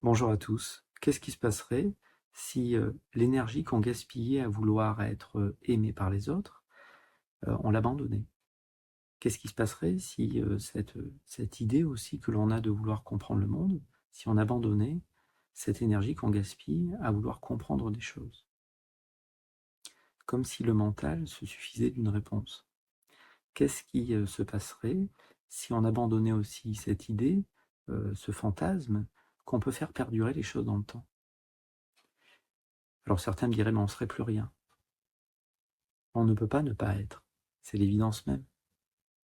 Bonjour à tous. Qu'est-ce qui se passerait si l'énergie qu'on gaspillait à vouloir être aimé par les autres, on l'abandonnait? Qu'est-ce qui se passerait si cette idée aussi que l'on a de vouloir comprendre le monde, si on abandonnait cette énergie qu'on gaspille à vouloir comprendre des choses? Comme si le mental se suffisait d'une réponse. Qu'est-ce qui se passerait si on abandonnait aussi cette idée, ce fantasme, qu'on peut faire perdurer les choses dans le temps? Alors certains me diraient, mais on ne serait plus rien. On ne peut pas ne pas être. C'est l'évidence même.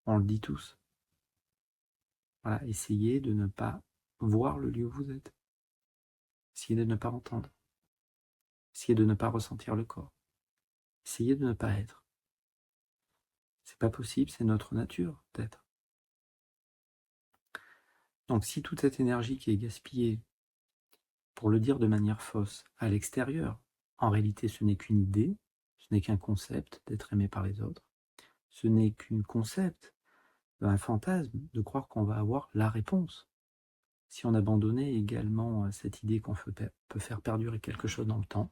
On le dit tous. Voilà, essayez de ne pas voir le lieu où vous êtes. Essayez de ne pas entendre. Essayez de ne pas ressentir le corps. Essayez de ne pas être. C'est pas possible, c'est notre nature d'être. Donc si toute cette énergie qui est gaspillée, pour le dire de manière fausse, à l'extérieur, en réalité ce n'est qu'une idée, ce n'est qu'un concept d'être aimé par les autres, ce n'est qu'un concept, un fantasme de croire qu'on va avoir la réponse. Si on abandonnait également cette idée qu'on peut faire perdurer quelque chose dans le temps,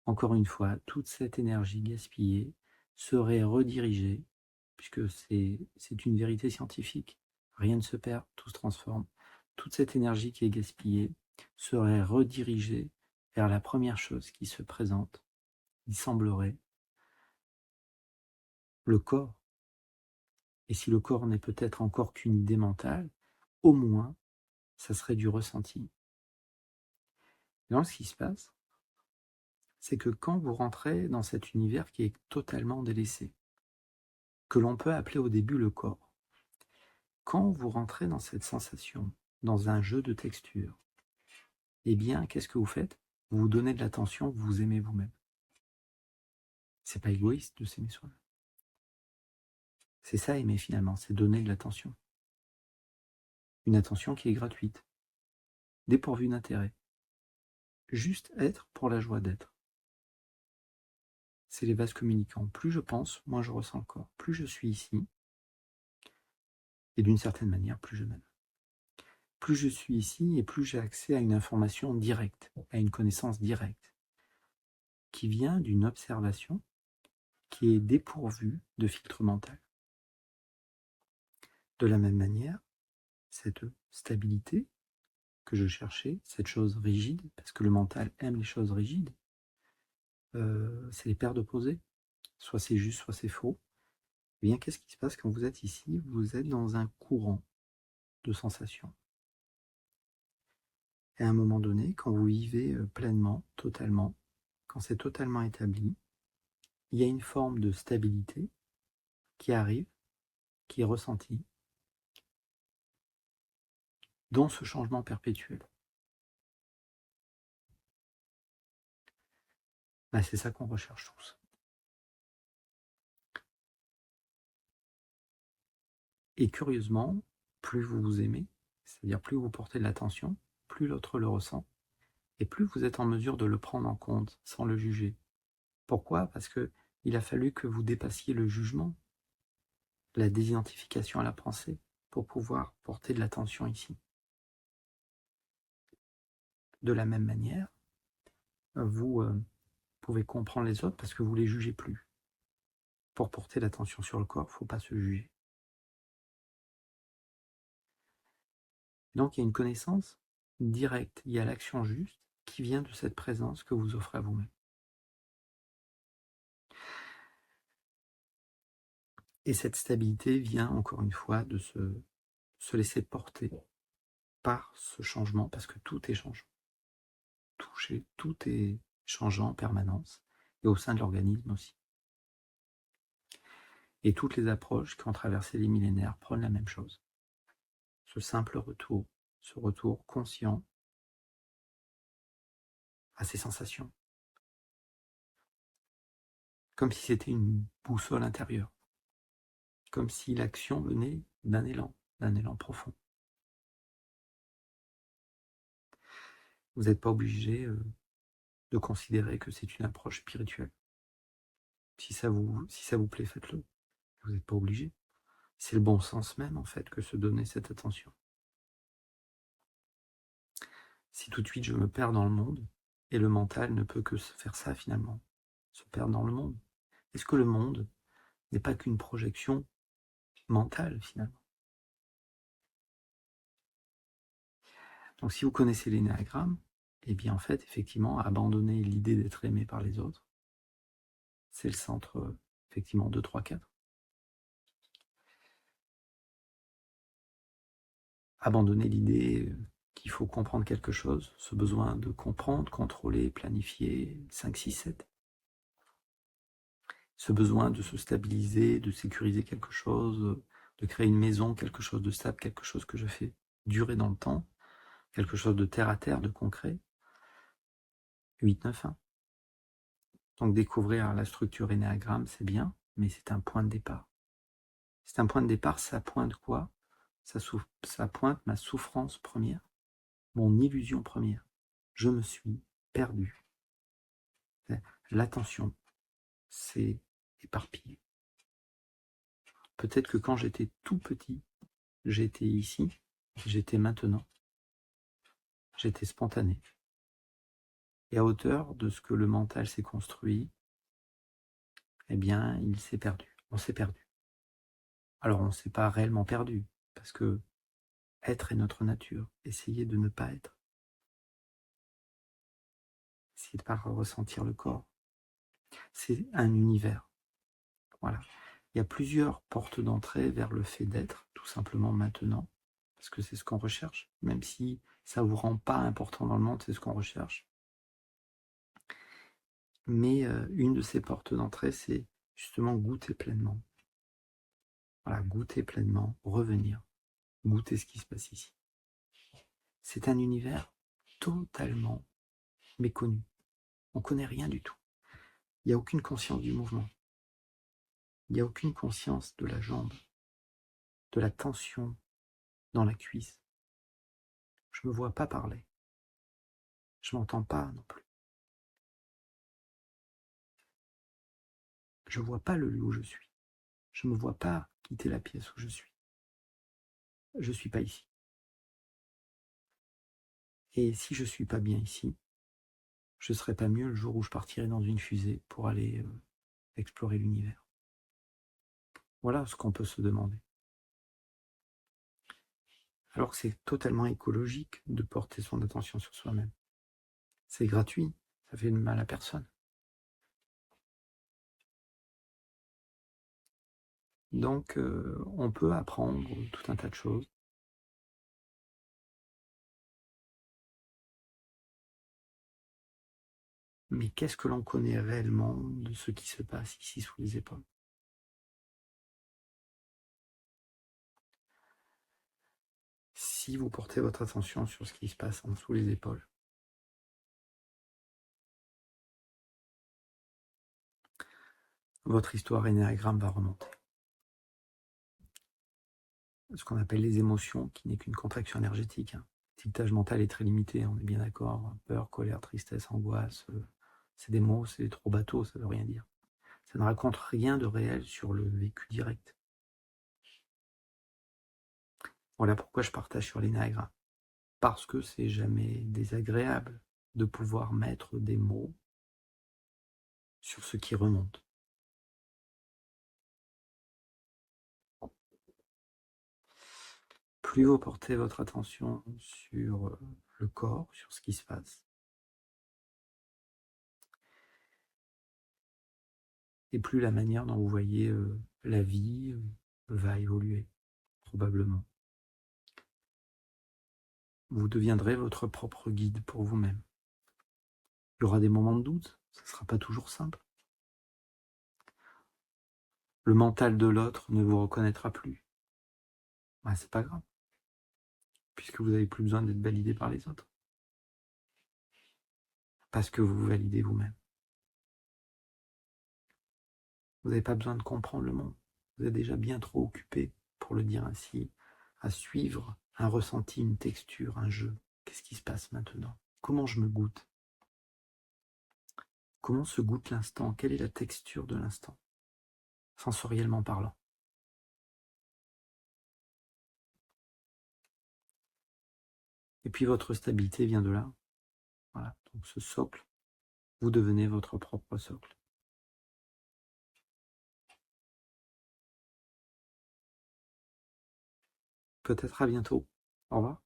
encore une fois, toute cette énergie gaspillée serait redirigée, puisque c'est une vérité scientifique, rien ne se perd, tout se transforme. Toute cette énergie qui est gaspillée serait redirigée vers la première chose qui se présente, il semblerait, le corps. Et si le corps n'est peut-être encore qu'une idée mentale, au moins, ça serait du ressenti. Et donc, ce qui se passe, c'est que quand vous rentrez dans cet univers qui est totalement délaissé, que l'on peut appeler au début le corps, quand vous rentrez dans cette sensation, dans un jeu de texture, eh bien, qu'est-ce que vous faites? Vous vous donnez de l'attention, vous vous aimez vous-même. C'est pas égoïste de s'aimer soi-même. C'est ça aimer finalement, c'est donner de l'attention. Une attention qui est gratuite, dépourvue d'intérêt. Juste être pour la joie d'être. C'est les vases communicants. Plus je pense, moins je ressens le corps. Plus je suis ici, et d'une certaine manière, plus je m'aime. Plus je suis ici et plus j'ai accès à une information directe, à une connaissance directe, qui vient d'une observation qui est dépourvue de filtre mental. De la même manière, cette stabilité que je cherchais, cette chose rigide, parce que le mental aime les choses rigides, c'est les paires d'opposés. Soit c'est juste, soit c'est faux. Eh bien, qu'est-ce qui se passe quand vous êtes ici? Vous êtes dans un courant de sensations. Et à un moment donné, quand vous vivez pleinement, totalement, quand c'est totalement établi, il y a une forme de stabilité qui arrive, qui est ressentie, dans ce changement perpétuel. Ben, c'est ça qu'on recherche tous. Et curieusement, plus vous vous aimez, c'est-à-dire plus vous portez de l'attention, plus l'autre le ressent, et plus vous êtes en mesure de le prendre en compte sans le juger. Pourquoi? Parce qu'il a fallu que vous dépassiez le jugement, la désidentification à la pensée, pour pouvoir porter de l'attention ici. De la même manière, vous pouvez comprendre les autres parce que vous ne les jugez plus. Pour porter l'attention sur le corps, il ne faut pas se juger. Donc il y a une connaissance directe, il y a l'action juste qui vient de cette présence que vous offrez à vous-même. Et cette stabilité vient encore une fois de se laisser porter par ce changement, parce que tout est changeant. Tout est changeant en permanence, et au sein de l'organisme aussi. Et toutes les approches qui ont traversé les millénaires prennent la même chose. Ce simple retour, ce retour conscient à ces sensations. Comme si c'était une boussole intérieure. Comme si l'action venait d'un élan profond. Vous n'êtes pas obligé de considérer que c'est une approche spirituelle. Si ça vous plaît, faites-le. Vous n'êtes pas obligé. C'est le bon sens même, en fait, que se donner cette attention. Si tout de suite je me perds dans le monde, et le mental ne peut que faire ça finalement, se perdre dans le monde. Est-ce que le monde n'est pas qu'une projection mentale finalement? Donc si vous connaissez l'énéagramme, eh bien en fait, effectivement, abandonner l'idée d'être aimé par les autres, c'est le centre, effectivement, 2, 3, 4. Abandonner l'idée qu'il faut comprendre quelque chose, ce besoin de comprendre, contrôler, planifier, 5, 6, 7. Ce besoin de se stabiliser, de sécuriser quelque chose, de créer une maison, quelque chose de stable, quelque chose que je fais durer dans le temps, quelque chose de terre à terre, de concret. 8, 9, 1. Donc découvrir la structure énéagramme, c'est bien, mais c'est un point de départ. C'est un point de départ, ça pointe quoi? Ça pointe ma souffrance première, mon illusion première. Je me suis perdu. L'attention s'est éparpillée. Peut-être que quand j'étais tout petit, j'étais ici, j'étais maintenant, j'étais spontané. Et à hauteur de ce que le mental s'est construit, eh bien, il s'est perdu. On s'est perdu. Alors, on ne s'est pas réellement perdu, parce que être est notre nature. Essayez de ne pas être. Essayez de ne pas ressentir le corps. C'est un univers. Voilà. Il y a plusieurs portes d'entrée vers le fait d'être, tout simplement maintenant, parce que c'est ce qu'on recherche, même si ça ne vous rend pas important dans le monde, c'est ce qu'on recherche. Mais une de ces portes d'entrée, c'est justement goûter pleinement. Voilà, goûter pleinement, revenir, goûter ce qui se passe ici. C'est un univers totalement méconnu. On ne connaît rien du tout. Il n'y a aucune conscience du mouvement. Il n'y a aucune conscience de la jambe, de la tension dans la cuisse. Je ne me vois pas parler. Je ne m'entends pas non plus. Je ne vois pas le lieu où je suis. Je ne me vois pas quitter la pièce où je suis. Je ne suis pas ici. Et si je ne suis pas bien ici, je ne serais pas mieux le jour où je partirai dans une fusée pour aller explorer l'univers. Voilà ce qu'on peut se demander. Alors que c'est totalement écologique de porter son attention sur soi-même. C'est gratuit, ça fait de mal à personne. Donc on peut apprendre tout un tas de choses. Mais qu'est-ce que l'on connaît réellement de ce qui se passe ici sous les épaules? Si vous portez votre attention sur ce qui se passe en dessous les épaules, votre histoire énéagramme va remonter. Ce qu'on appelle les émotions, qui n'est qu'une contraction énergétique. Le tiquetage mental est très limité, on est bien d'accord. Peur, colère, tristesse, angoisse, c'est des mots, c'est trop bateau, ça ne veut rien dire. Ça ne raconte rien de réel sur le vécu direct. Voilà pourquoi je partage sur l'énéagramme. Parce que c'est jamais désagréable de pouvoir mettre des mots sur ce qui remonte. Plus vous portez votre attention sur le corps, sur ce qui se passe, et plus la manière dont vous voyez la vie va évoluer, probablement. Vous deviendrez votre propre guide pour vous-même. Il y aura des moments de doute, ça ne sera pas toujours simple. Le mental de l'autre ne vous reconnaîtra plus. Ben, c'est pas grave, puisque vous n'avez plus besoin d'être validé par les autres. Parce que vous vous validez vous-même. Vous n'avez pas besoin de comprendre le monde. Vous êtes déjà bien trop occupé, pour le dire ainsi, à suivre un ressenti, une texture, un jeu. Qu'est-ce qui se passe maintenant? Comment je me goûte? Comment se goûte l'instant? Quelle est la texture de l'instant, sensoriellement parlant? Et puis votre stabilité vient de là. Voilà, donc ce socle, vous devenez votre propre socle. Peut-être à bientôt. Au revoir.